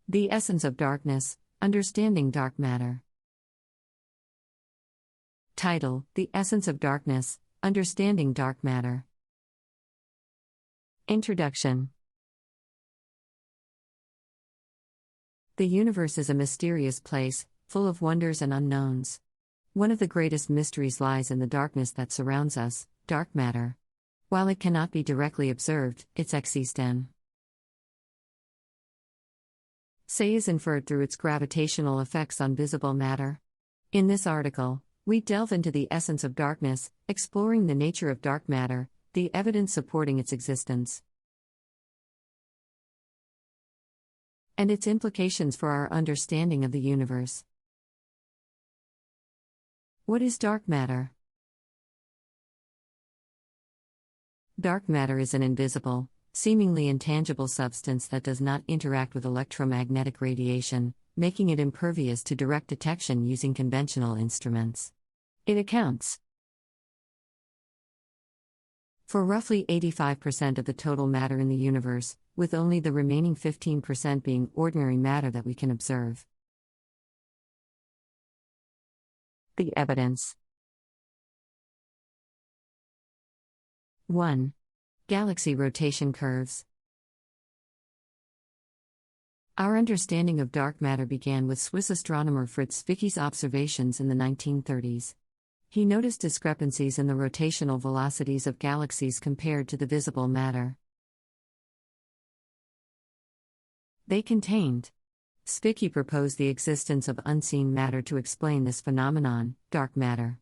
The Essence of Darkness, Understanding Dark Matter. Title: The Essence of Darkness, Understanding Dark Matter. Introduction. The universe is a mysterious place, full of wonders and unknowns. One of the greatest mysteries lies in the darkness that surrounds us, dark matter. While it cannot be directly observed, its existence is inferred through its gravitational effects on visible matter. In this article, we delve into the essence of darkness, exploring the nature of dark matter, the evidence supporting its existence, and its implications for our understanding of the universe. What is dark matter? Dark matter is an invisible, seemingly intangible substance that does not interact with electromagnetic radiation, making it impervious to direct detection using conventional instruments. It accounts for roughly 85% of the total matter in the universe, with only the remaining 15% being ordinary matter that we can observe. The evidence. 1. Galaxy rotation curves. Our understanding of dark matter began with Swiss astronomer Fritz Zwickie's observations in the 1930s. He noticed discrepancies in the rotational velocities of galaxies compared to the visible matter they contained. Zwicky proposed the existence of unseen matter to explain this phenomenon, dark matter.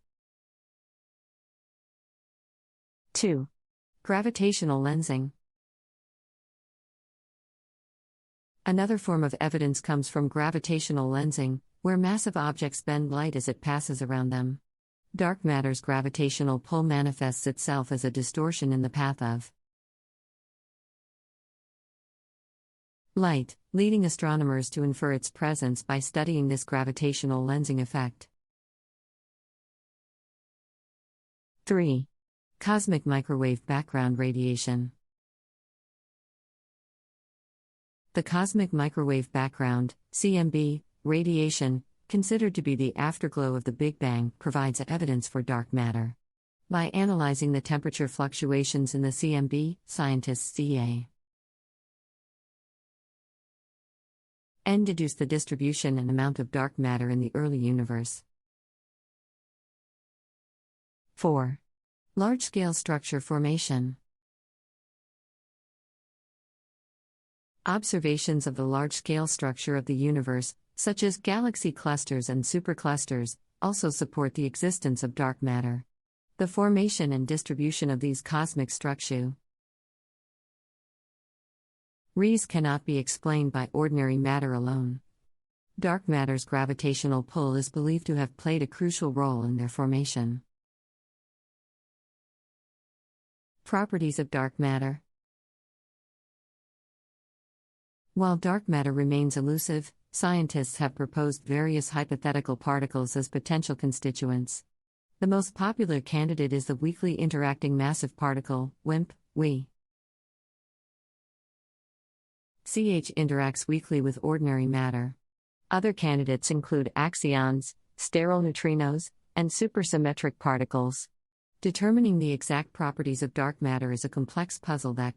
2. Gravitational lensing. Another form of evidence comes from gravitational lensing, where massive objects bend light as it passes around them. Dark matter's gravitational pull manifests itself as a distortion in the path of light, leading astronomers to infer its presence by studying this gravitational lensing effect. 3. Cosmic microwave background radiation. The cosmic microwave background, CMB, radiation, considered to be the afterglow of the Big Bang, provides evidence for dark matter. By analyzing the temperature fluctuations in the CMB, scientists deduced the distribution and amount of dark matter in the early universe. 4. Large-scale structure formation. Observations of the large-scale structure of the universe, such as galaxy clusters and superclusters, also support the existence of dark matter. The formation and distribution of these cosmic structures cannot be explained by ordinary matter alone. Dark matter's gravitational pull is believed to have played a crucial role in their formation. Properties of dark matter. While dark matter remains elusive, scientists have proposed various hypothetical particles as potential constituents. The most popular candidate is the weakly interacting massive particle, WIMP, CH interacts weakly with ordinary matter. Other candidates include axions, sterile neutrinos, and supersymmetric particles. Determining the exact properties of dark matter is a complex puzzle that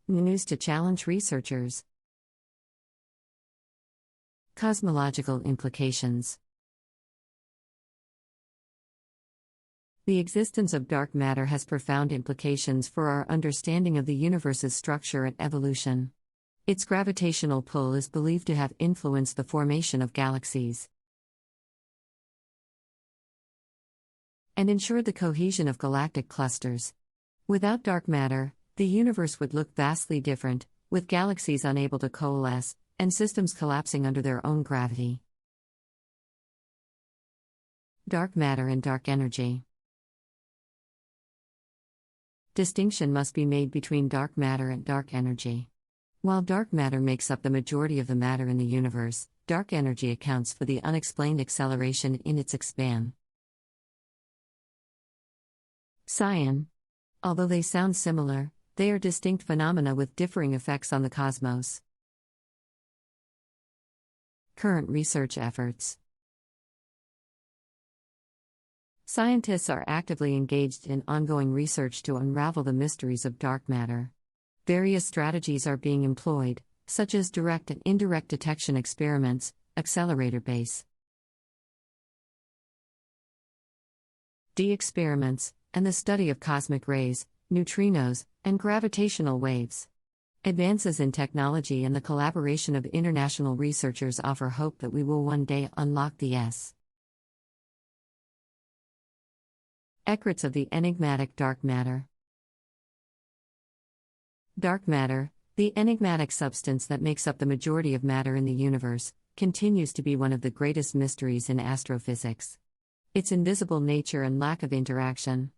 continues to challenge researchers. Cosmological implications. The existence of dark matter has profound implications for our understanding of the universe's structure and evolution. Its gravitational pull is believed to have influenced the formation of galaxies and ensured the cohesion of galactic clusters. Without dark matter, the universe would look vastly different, with galaxies unable to coalesce, and systems collapsing under their own gravity. Dark matter and dark energy. Distinction must be made between dark matter and dark energy. While dark matter makes up the majority of the matter in the universe, dark energy accounts for the unexplained acceleration in its expansion. Although they sound similar, they are distinct phenomena with differing effects on the cosmos. Current research efforts. Scientists are actively engaged in ongoing research to unravel the mysteries of dark matter. Various strategies are being employed, such as direct and indirect detection experiments, accelerator base D experiments, and the study of cosmic rays, neutrinos, and gravitational waves. Advances in technology and the collaboration of international researchers offer hope that we will one day unlock the secrets of the enigmatic dark matter. Dark matter, the enigmatic substance that makes up the majority of matter in the universe, continues to be one of the greatest mysteries in astrophysics. Its invisible nature and lack of interaction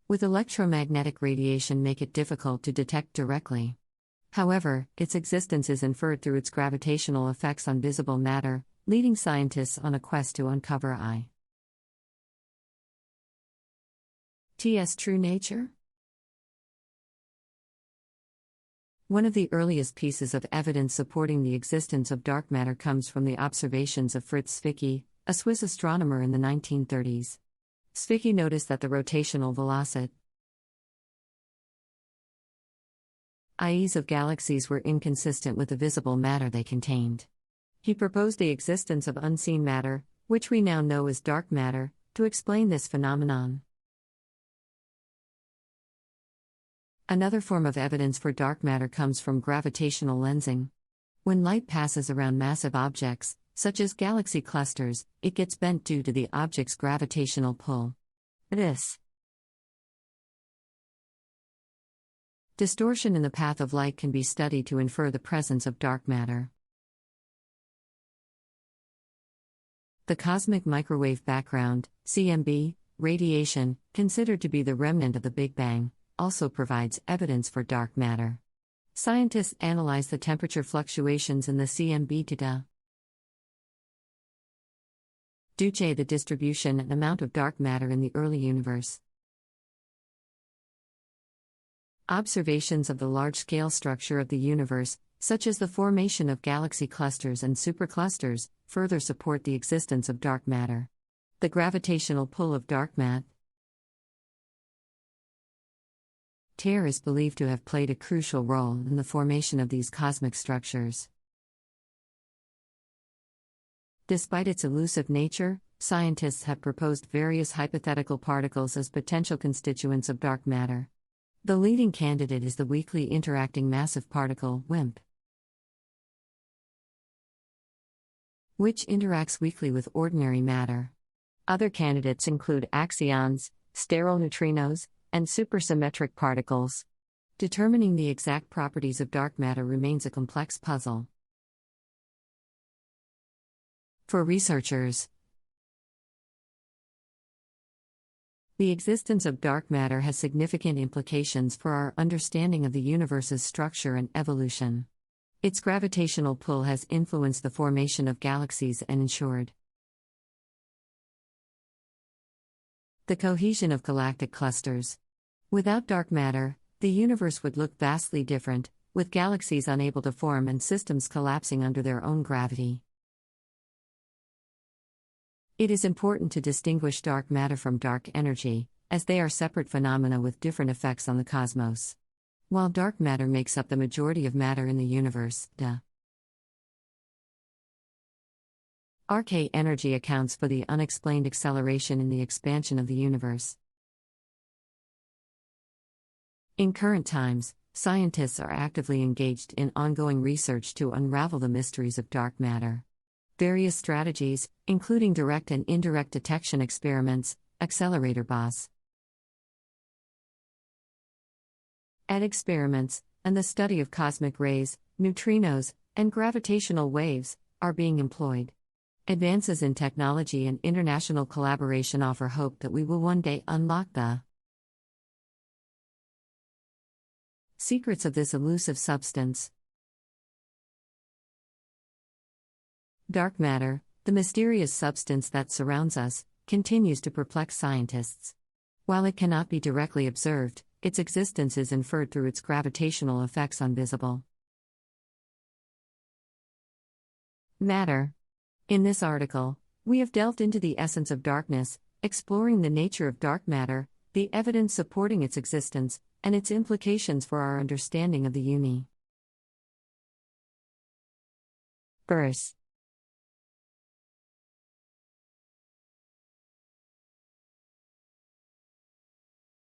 with electromagnetic radiation make it difficult to detect directly. However, its existence is inferred through its gravitational effects on visible matter, leading scientists on a quest to uncover its true nature. One of the earliest pieces of evidence supporting the existence of dark matter comes from the observations of Fritz Zwicky, a Swiss astronomer in the 1930s. Zwicky noticed that the rotational velocities of galaxies were inconsistent with the visible matter they contained. He proposed the existence of unseen matter, which we now know as dark matter, to explain this phenomenon. Another form of evidence for dark matter comes from gravitational lensing. When light passes around massive objects, such as galaxy clusters, it gets bent due to the object's gravitational pull. This distortion in the path of light can be studied to infer the presence of dark matter. The cosmic microwave background, CMB, radiation, considered to be the remnant of the Big Bang, also provides evidence for dark matter. Scientists analyze the temperature fluctuations in the CMB to deduce the distribution and amount of dark matter in the early universe. Observations of the large-scale structure of the universe, such as the formation of galaxy clusters and superclusters, further support the existence of dark matter. The gravitational pull of dark matter is believed to have played a crucial role in the formation of these cosmic structures. Despite its elusive nature, scientists have proposed various hypothetical particles as potential constituents of dark matter. The leading candidate is the weakly interacting massive particle, WIMP, which interacts weakly with ordinary matter. Other candidates include axions, sterile neutrinos, and supersymmetric particles. Determining the exact properties of dark matter remains a complex puzzle. For researchers, the existence of dark matter has significant implications for our understanding of the universe's structure and evolution. Its gravitational pull has influenced the formation of galaxies and ensured the cohesion of galactic clusters. Without dark matter, the universe would look vastly different, with galaxies unable to form and systems collapsing under their own gravity. It is important to distinguish dark matter from dark energy, as they are separate phenomena with different effects on the cosmos. While dark matter makes up the majority of matter in the universe, dark energy accounts for the unexplained acceleration in the expansion of the universe. In current times, scientists are actively engaged in ongoing research to unravel the mysteries of dark matter. Various strategies, including direct and indirect detection experiments, accelerator base experiments, and the study of cosmic rays, neutrinos, and gravitational waves, are being employed. Advances in technology and international collaboration offer hope that we will one day unlock the secrets of this elusive substance. Dark matter, the mysterious substance that surrounds us, continues to perplex scientists. While it cannot be directly observed, its existence is inferred through its gravitational effects on visible matter. In this article, we have delved into the essence of darkness, exploring the nature of dark matter, the evidence supporting its existence, and its implications for our understanding of the universe.